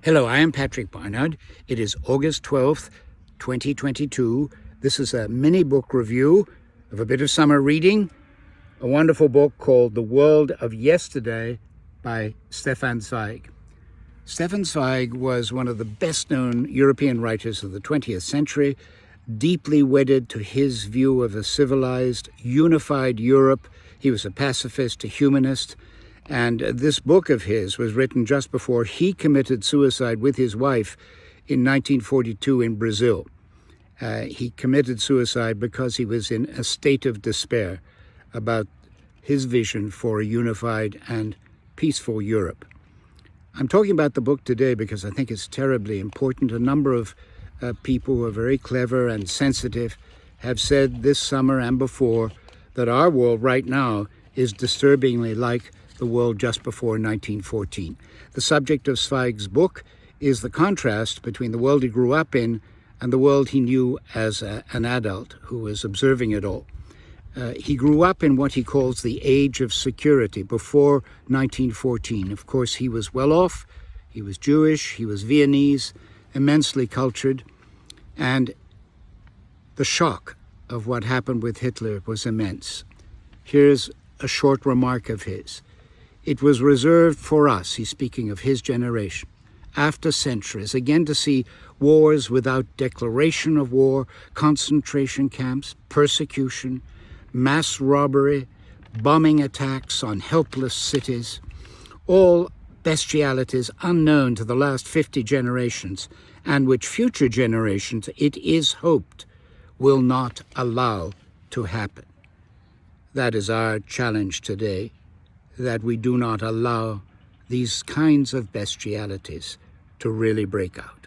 Hello, I am Patrick Barnard. It is August 12th, 2022. This is a mini book review of a bit of summer reading, a wonderful book called The World of Yesterday by Stefan Zweig. Stefan Zweig was one of the best-known European writers of the 20th century, deeply wedded to his view of a civilized, unified Europe. He was a pacifist, a humanist, and this book of his was written just before he committed suicide with his wife in 1942 in Brazil. He committed suicide because he was in a state of despair about his vision for a unified and peaceful Europe. I'm talking about the book today because I think it's terribly important. A number of people who are very clever and sensitive have said this summer and before that our world right now is disturbingly like the world just before 1914. The subject of Zweig's book is the contrast between the world he grew up in and the world he knew as an adult who was observing it all. He grew up in what he calls the age of security, before 1914. Of course, he was well off, he was Jewish, he was Viennese, immensely cultured, and the shock of what happened with Hitler was immense. Here's a short remark of his. It was reserved for us, he's speaking of his generation, after centuries, again to see wars without declaration of war, concentration camps, persecution, mass robbery, bombing attacks on helpless cities, all bestialities unknown to the last 50 generations, and which future generations, it is hoped, will not allow to happen. That is our challenge today, that we do not allow these kinds of bestialities to really break out.